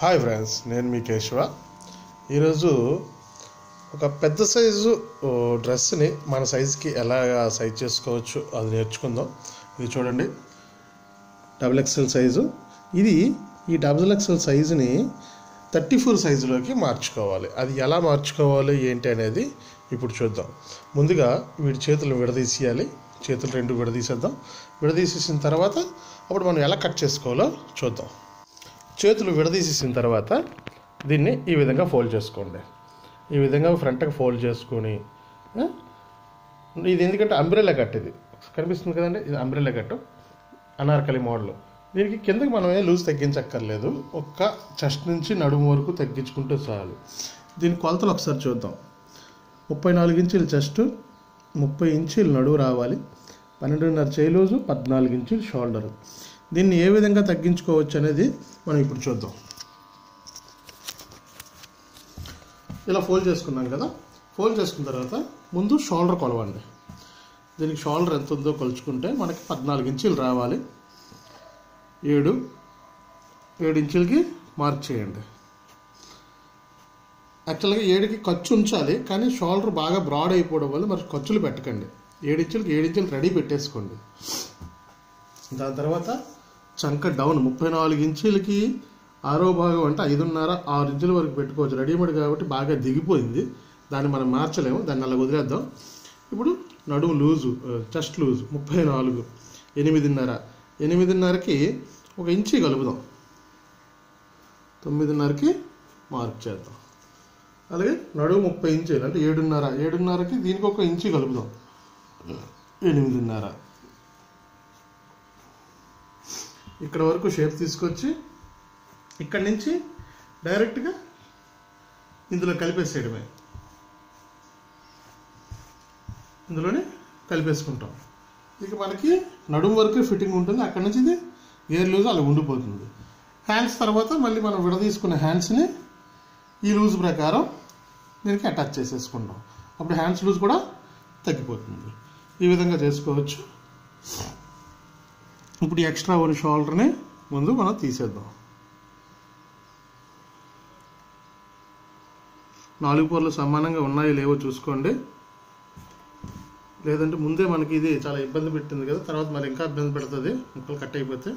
Hi friends, నేను మీ కేశవ. ఈరోజు ఒక పెద్ద సైజు డ్రెస్ని మన సైజుకి ఎలా సైజ్ చేసుకోవచ్చు అది నేర్చుకుందాం. ఇది చూడండి, XXL సైజు. ఈ XXL సైజుని 34 సైజులోకి మార్చుకోవాలి. అది ఎలా మార్చుకోవాలి ఏంటి అనేది ఇప్పుడు చూద్దాం. ముందుగా వీటి చేతులు విడదీసేయాలి. చేతులు రెండు విడదీసేద్దాం. విడదీసేసిన తర్వాత అప్పుడు మనం ఎలా కట్ చేసుకోవాలో చూద్దాం. చేతులు విడదీసేసిన తర్వాత దీన్ని ఈ విధంగా ఫోల్డ్ చేసుకోండి. ఈ విధంగా ఫ్రంట్కి ఫోల్డ్ చేసుకొని, ఇది ఎందుకంటే అంబ్రెల్లా కట్, ఇది కనిపిస్తుంది కదండి, ఇది అంబ్రెల్లా కట్ అనార్కలి మోడల్. దీనికి కిందకి మనం లూజ్ తగ్గించక్కర్లేదు, ఒక్క చెస్ట్ నుంచి నడుము వరకు తగ్గించుకుంటే చాలు. దీని కొలతలు ఒకసారి చూద్దాం. 34 ఇంచులు చెస్ట్, 30 ఇంచులు నడువు రావాలి, 12.5 చేయి లూజు, 14 ఇంచులు షోల్డరు. దీన్ని ఏ విధంగా తగ్గించుకోవచ్చు అనేది మనం ఇప్పుడు చూద్దాం. ఇలా ఫోల్డ్ చేసుకున్నాం కదా. ఫోల్డ్ చేసుకున్న తర్వాత ముందు షోల్డర్ కొలవండి. దీనికి షోల్డర్ ఎంత ఉందో కొలుచుకుంటే మనకి 14 ఇంచులు రావాలి. 7 ఇంచులకి మార్క్ చేయండి. యాక్చువల్గా 7కి ఖర్చు ఉంచాలి, కానీ షోల్డర్ బాగా బ్రాడ్ అయిపోవడం వల్ల మరి ఖర్చులు పెట్టకండి. 7 ఇంచులు రెడీ పెట్టేసుకోండి. దాని తర్వాత చంక డౌన్ 34 ఇంచులకి 6వ భాగం అంటే 5.5 6 ఇంచుల వరకు పెట్టుకోవచ్చు. రెడీమేడ్ కాబట్టి బాగా దిగిపోయింది, దాన్ని మనం మార్చలేము, దాన్ని అలా వదిలేద్దాం. ఇప్పుడు నడుము లూజు, చెస్ట్ లూజు 34, 8.5కి 1 ఇంచు కలుపుదాం. 9.5కి మార్క్ చేద్దాం. అలాగే నడుము 30 ఇంచులు అంటే 7.5కి దీనికి 1 ఇంచు కలుపుదాం. 8.5. ఇక్కడ వరకు షేప్ తీసుకొచ్చి ఇక్కడి నుంచి డైరెక్ట్గా ఇందులో కలిపేసేయడమే. ఇందులోనే కలిపేసుకుంటాం. ఇక మనకి నడుము వరకు ఫిట్టింగ్ ఉంటుంది. అక్కడి నుంచి ఇది గేర్ లూజ్ అలా ఉండిపోతుంది. హ్యాండ్స్ తర్వాత మళ్ళీ మనం విడదీసుకున్న హ్యాండ్స్ని ఈ లూజ్ ప్రకారం దీనికి అటాచ్ చేసేసుకుంటాం. అప్పుడు హ్యాండ్స్ లూజ్ కూడా తగ్గిపోతుంది. ఈ విధంగా చేసుకోవచ్చు. ఇప్పుడు ఎక్స్ట్రా ఉన్న షోల్డర్ని ముందు మనం తీసేద్దాం. 4 పొరలు సమానంగా ఉన్నాయో లేవో చూసుకోండి. లేదంటే ముందే మనకి ఇది చాలా ఇబ్బంది పెట్టింది కదా, తర్వాత మరి ఇంకా ఇబ్బంది పెడుతుంది ముక్కలు కట్ అయిపోతే.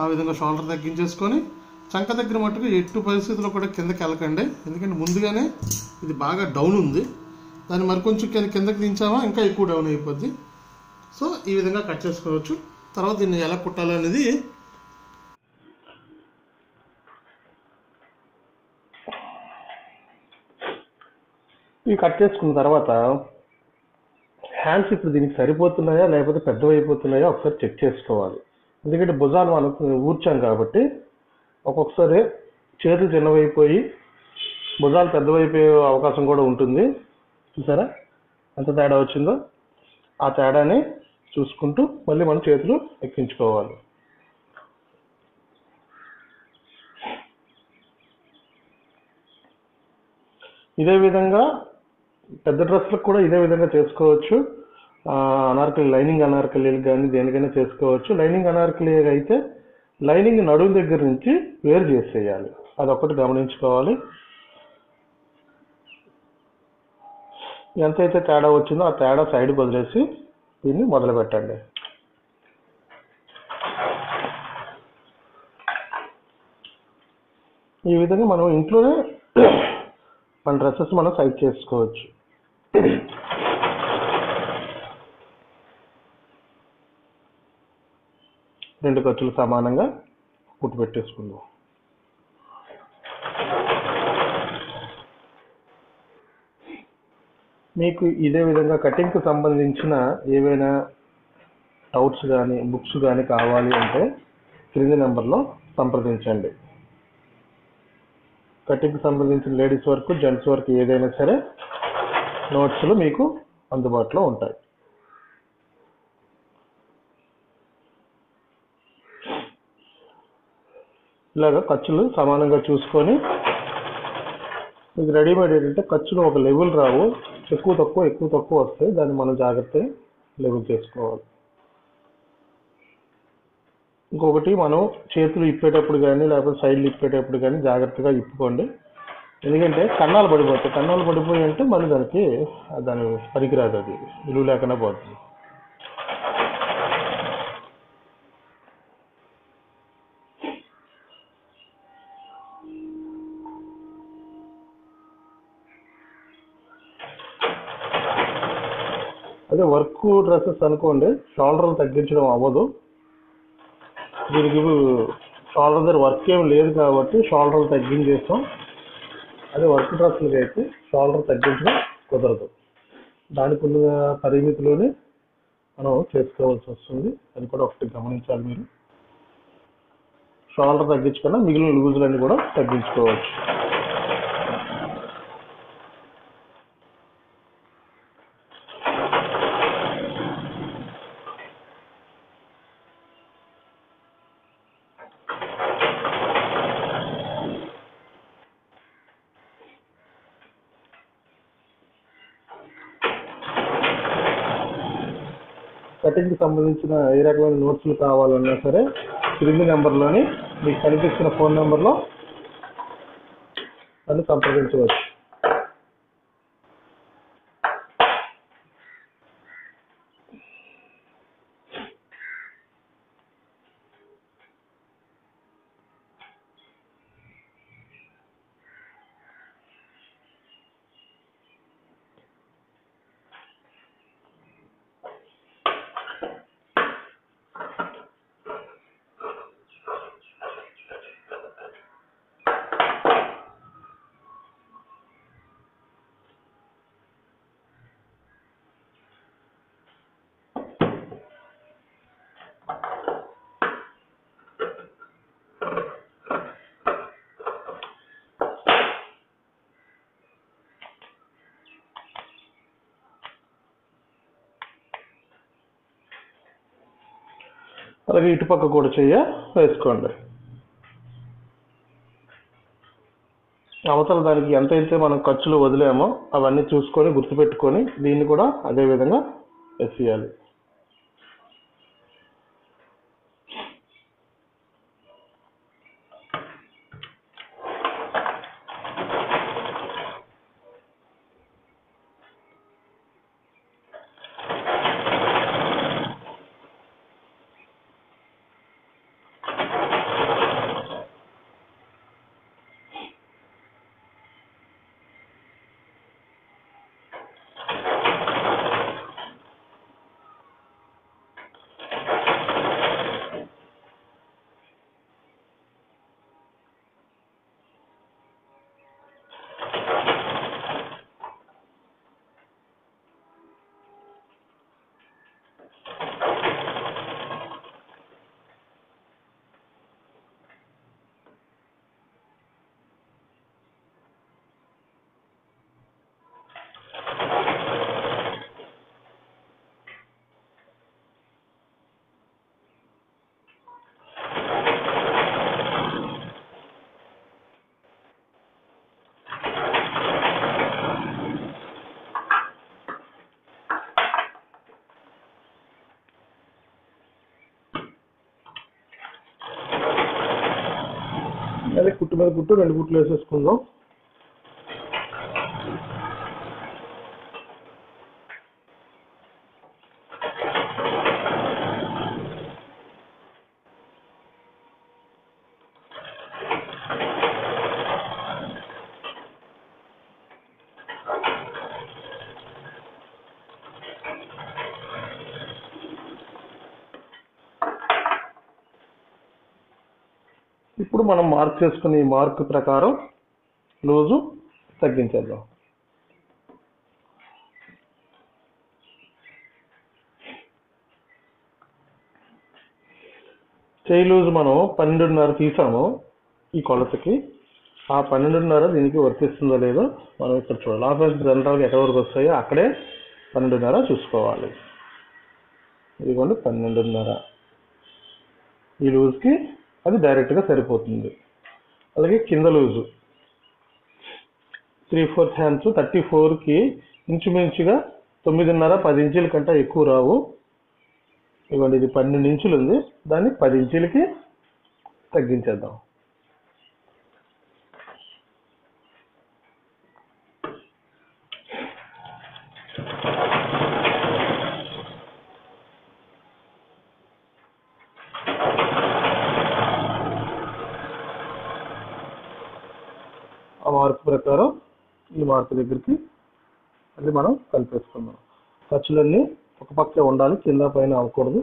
ఆ విధంగా షోల్డర్ తగ్గించేసుకొని చంక దగ్గర మట్టుకు ఎట్టు పరిస్థితుల్లో కూడా కిందకి వెళ్ళకండి, ఎందుకంటే ముందుగానే ఇది బాగా డౌన్ ఉంది. దాన్ని మరి కొంచెం కిందకి దించామా ఇంకా ఎక్కువ డౌన్ అయిపోద్ది. సో ఈ విధంగా కట్ చేసుకోవచ్చు. తర్వాత దీన్ని ఎలా కుట్టాలనేది ఇవి కట్ చేసుకున్న తర్వాత హ్యాండ్స్ ఇప్పుడు దీనికి సరిపోతున్నాయా లేకపోతే పెద్దవైపోతున్నాయా ఒకసారి చెక్ చేసుకోవాలి. ఎందుకంటే భుజాలు మనం ఊర్చాం కాబట్టి ఒక్కొక్కసారి చేతులు చిన్నవైపోయి భుజాలు పెద్దవైపోయే అవకాశం కూడా ఉంటుంది. చూసారా ఎంత తేడా వచ్చిందో? ఆ తేడాని చూసుకుంటూ మళ్ళీ మనం చేతులు ఎక్కించుకోవాలి. ఇదే విధంగా పెద్ద డ్రెస్లకు కూడా ఇదే విధంగా చేసుకోవచ్చు. అనార్కలి, లైనింగ్ అనార్కలీలు కానీ దేనికైనా చేసుకోవచ్చు. లైనింగ్ అనార్కలి అయితే లైనింగ్ నడుము దగ్గర నుంచి వేరు చేసేయాలి, అదొక్కటి గమనించుకోవాలి. ఎంతైతే తేడా వచ్చిందో ఆ తేడా సైడ్ వదిలేసి దీన్ని మొదలు పెట్టండి. ఈ విధంగా మనం ఇంట్లోనే మన డ్రెస్సెస్ మనం సైజ్ చేసుకోవచ్చు. రెండు ఖర్చులు సమానంగా కుట్టు పెట్టేసుకుందాం. మీకు ఇదే విధంగా కటింగ్కి సంబంధించిన ఏవైనా డౌట్స్ కానీ బుక్స్ కానీ కావాలి అంటే క్రింది నెంబర్లో సంప్రదించండి. కటింగ్కి సంబంధించిన లేడీస్ వర్క్, జెంట్స్ వర్క్ ఏదైనా సరే నోట్స్లు మీకు అందుబాటులో ఉంటాయి. ఇలాగ ఖర్చులు సమానంగా చూసుకొని మీకు రెడీమేడ్ ఏంటంటే ఖర్చులు ఒక లెవెల్ రావు, ఎక్కువ తక్కువ వస్తాయి. దాన్ని మనం జాగ్రత్తగా లెవెల్ చేసుకోవాలి. ఇంకొకటి, మనం చేతులు ఇప్పేటప్పుడు కానీ లేకపోతే సైడ్లు ఇప్పేటప్పుడు కానీ జాగ్రత్తగా ఇప్పుకోండి. ఎందుకంటే కన్నాలు పడిపోతాయి. కన్నాలు పడిపోయి అంటే మళ్ళీ దాని పనికిరాదు, అది విలువ లేకుండా పోతుంది. అదే వర్క్ డ్రెస్సెస్ అనుకోండి, షోల్డర్లు తగ్గించడం అవ్వదు. దీనికి షోల్డర్ దగ్గర వర్క్ ఏం లేదు కాబట్టి షోల్డర్లు తగ్గించేస్తాం. అదే వర్క్ డ్రెస్సులకి అయితే షోల్డర్ తగ్గించడం కుదరదు. దానికి ఉన్న పరిమితిలోనే మనం చేసుకోవాల్సి వస్తుంది. అది కూడా ఒకటి గమనించాలి మీరు. షోల్డర్ తగ్గించుకున్నా మిగిలిన లూజులన్నీ కూడా తగ్గించుకోవచ్చు. కటింగ్కి సంబంధించిన ఏ రకమైన నోట్స్లు కావాలన్నా సరే క్రింది నెంబర్లోని మీకు కనిపిస్తున్న ఫోన్ నెంబర్లో నన్ను సంప్రదించవచ్చు. అలాగే ఇటుపక్క కూడా వేసుకోండి. అవతల దానికి ఎంతైతే మనం ఖర్చులు వదిలేమో అవన్నీ చూసుకొని గుర్తుపెట్టుకొని దీన్ని కూడా అదే విధంగా వేసేయాలి. అదే కుట్టు మీద కుట్టు 2 కుట్లు వేసేసుకుందాం. ఇప్పుడు మనం మార్క్ చేసుకున్న ఈ మార్క్ ప్రకారం లూజు తగ్గించేద్దాం. చేయి లూజు మనం 12.5 తీసాము ఈ కొలతకి. ఆ 12.5 దీనికి వర్తిస్తుందో లేదో మనం ఇక్కడ చూడాలి. ఆఫీస్ జనరల్గా ఎక్కడ వరకు వస్తాయో అక్కడే 12.5 చూసుకోవాలి. ఇదిగోండి 12.5 ఈ లూజ్కి అది డైరెక్ట్గా సరిపోతుంది. అలాగే కింద లూజు 3/4 హ్యాండ్స్ 34కి ఇంచుమించుగా 9.5 10 ఇంచుల కంటే ఎక్కువ రావు. ఇవ్వండి, ఇది 12 ఇంచులు ఉంది, దాన్ని 10 ఇంచులకి తగ్గించేద్దాం. ఆ మార్క్ ప్రకారం ఈ మార్క్ దగ్గరికి అది మనం కలిపేసుకుందాం. ఖర్చులన్నీ ఒక పక్కే ఉండాలి, కింద పైన అవ్వకూడదు.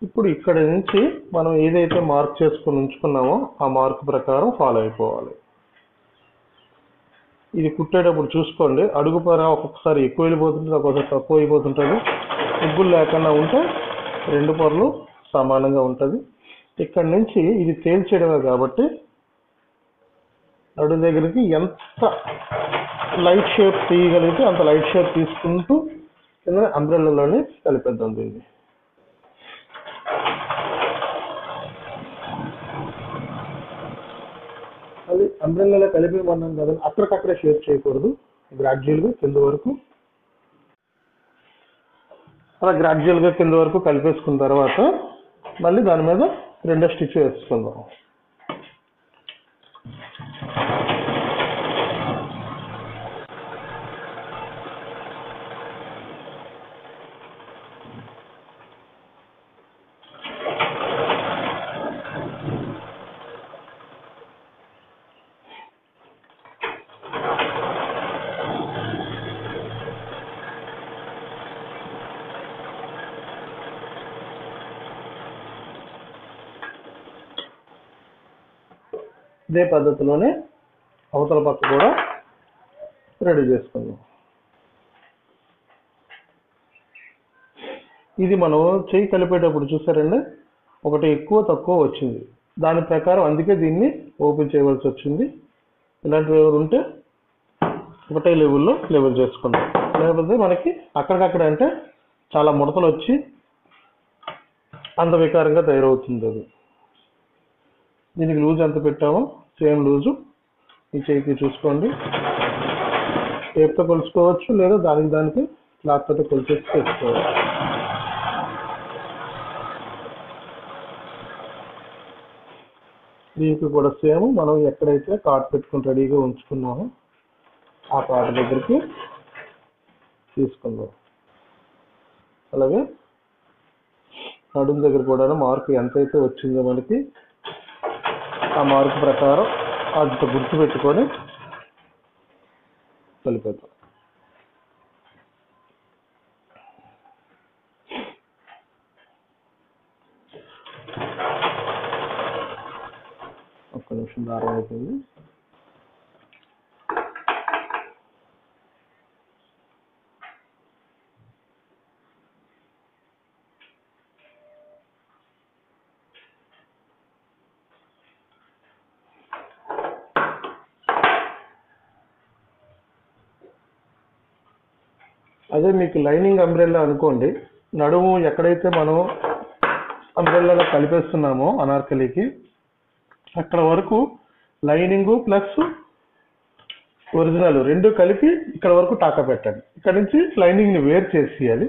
ఇప్పుడు ఇక్కడ నుంచి మనం ఏదైతే మార్క్ చేసుకుని ఉంచుకున్నామో ఆ మార్క్ ప్రకారం ఫాలో అయిపోవాలి. ఇది కుట్టేటప్పుడు చూసుకోండి, అడుగు పైన ఒక్కొక్కసారి ఎక్కువ వెళ్ళిపోతుంటుంది, ఒక్కొక్కసారి తక్కువ అయిపోతుంటుంది. ముగ్గులు లేకుండా ఉంటే 2 పొరలు సమానంగా ఉంటుంది. ఇక్కడ నుంచి ఇది తేల్చేయడమే కాబట్టి నడుం దగ్గరికి ఎంత లైట్ షేప్ తీయగలిగితే అంత లైట్ షేప్ తీసుకుంటూ కింద అంబ్రెల్లాలోనే కలిపేద్దాం దీన్ని. అది అంబ్రెల్లాలో కలిపేమన్నాం కదా, అక్కడికక్కడే షేప్ చేయకూడదు. గ్రాడ్యువల్గా కింద వరకు అలా గ్రాడ్యువల్గా కింద వరకు కలిపేసుకున్న తర్వాత మళ్ళీ దాని మీద 2వ స్టిచ్ వేసుకుందాం. ఇదే పద్ధతిలోనే అవతల పక్క కూడా రెడీ చేసుకుందాం. ఇది మనం చేయి కలిపేటప్పుడు చూసారండి, ఒకటి ఎక్కువ తక్కువ వచ్చింది, దాని ప్రకారం అందుకే దీన్ని ఓపెన్ చేయవలసి వచ్చింది. ఇలాంటివి ఎవరు ఉంటే ఒకటే లెవెల్లో లెవెల్ చేసుకుందాం, లేకపోతే మనకి అక్కడికక్కడ అంటే చాలా ముడతలు వచ్చి అందవికారంగా తయారవుతుంది. అది దీనికి లూజ్ ఎంత పెట్టామో సేమ్ లూజు ఈ చేయికి చూసుకోండి. టేప్తో కొలుసుకోవచ్చు, లేదా దానికి క్లాత్ తోటి కొలిచేసి తెచ్చుకోవచ్చు. దీనికి కూడా సేమ్ మనం ఎక్కడైతే కార్డ్ పెట్టుకుని రెడీగా ఉంచుకున్నామో ఆ కార్డ్ దగ్గరికి తీసుకుందాం. అలాగే నడుం దగ్గర కూడా మార్క్ ఎంతైతే వచ్చిందో మనకి ఆ మార్క్ ప్రకారం అంత గుర్తు పెట్టుకొని కలిపేద్దాం. ఒక్క నిమిషం దారం అయిపోయింది. అదే మీకు లైనింగ్ అంబ్రెల్లా అనుకోండి, నడుము ఎక్కడైతే మనం అంబ్రెల్లాలో కలిపేస్తున్నామో అనార్కలికి అక్కడ వరకు లైనింగ్ ప్లస్ ఒరిజినల్ 2 కలిపి ఇక్కడ వరకు టాకా పెట్టండి. ఇక్కడ నుంచి లైనింగ్ని వేరు చేసేయాలి.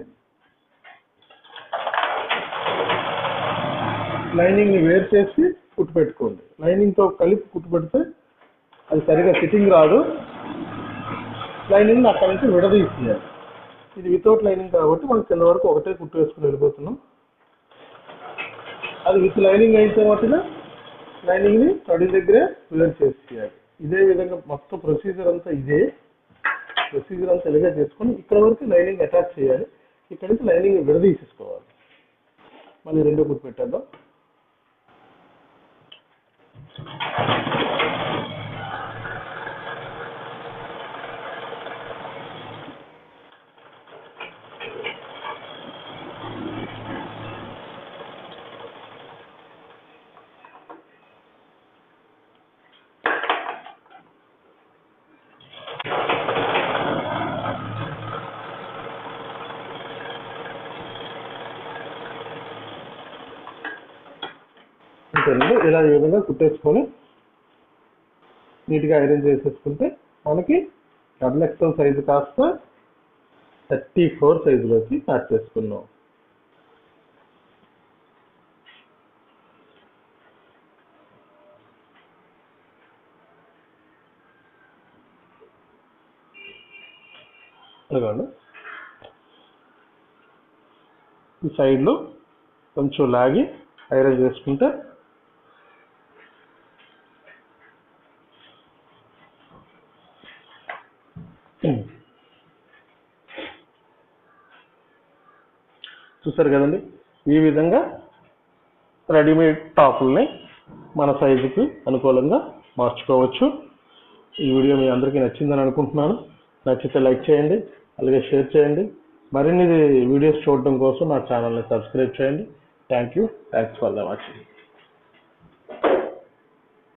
లైనింగ్ని వేరు చేసి కుట్టు పెట్టుకోండి. లైనింగ్తో కలిపి కుట్టు పెడితే అది సరిగా ఫిట్టింగ్ రాదు. లైనింగ్ అక్కడ నుంచి విడదీసేయాలి. ఇది వితౌట్ లైనింగ్ కాబట్టి మనం కింద వరకు ఒకటే కుట్టు వేసుకుని వెళ్ళిపోతున్నాం. అది విత్ లైనింగ్ అయితే మాత్రం లైనింగ్ని నడి దగ్గరే వేరు చేసేయాలి. ఇదే విధంగా మొత్తం ప్రొసీజర్ అంతా ఇలాగే చేసుకొని ఇక్కడ వరకు లైనింగ్ అటాచ్ చేయాలి. ఇక్కడ నుంచి లైనింగ్ విడదీసేసుకోవాలి. మళ్ళీ 2 కుట్టు పెట్టేద్దాం. ఇలా ఈ విధంగా కుట్టేసుకొని నీట్గా ఐరన్ చేసేసుకుంటే మనకి XXL సైజు కాస్త 34 సైజులోకి స్టార్ట్ చేసుకున్నాం. అలాగండి ఈ సైడ్లో కొంచెం లాగి ఐరన్ చేసుకుంటే చూసారు కదండి. ఈ విధంగా రెడీమేడ్ టాపుల్ని మన సైజుకి అనుకూలంగా మార్చుకోవచ్చు. ఈ వీడియో మీ అందరికీ నచ్చిందని అనుకుంటున్నాను. నచ్చితే లైక్ చేయండి, అలాగే షేర్ చేయండి. మరిన్ని వీడియోస్ చూడడం కోసం నా ఛానల్ని సబ్స్క్రైబ్ చేయండి. Thanks for watching.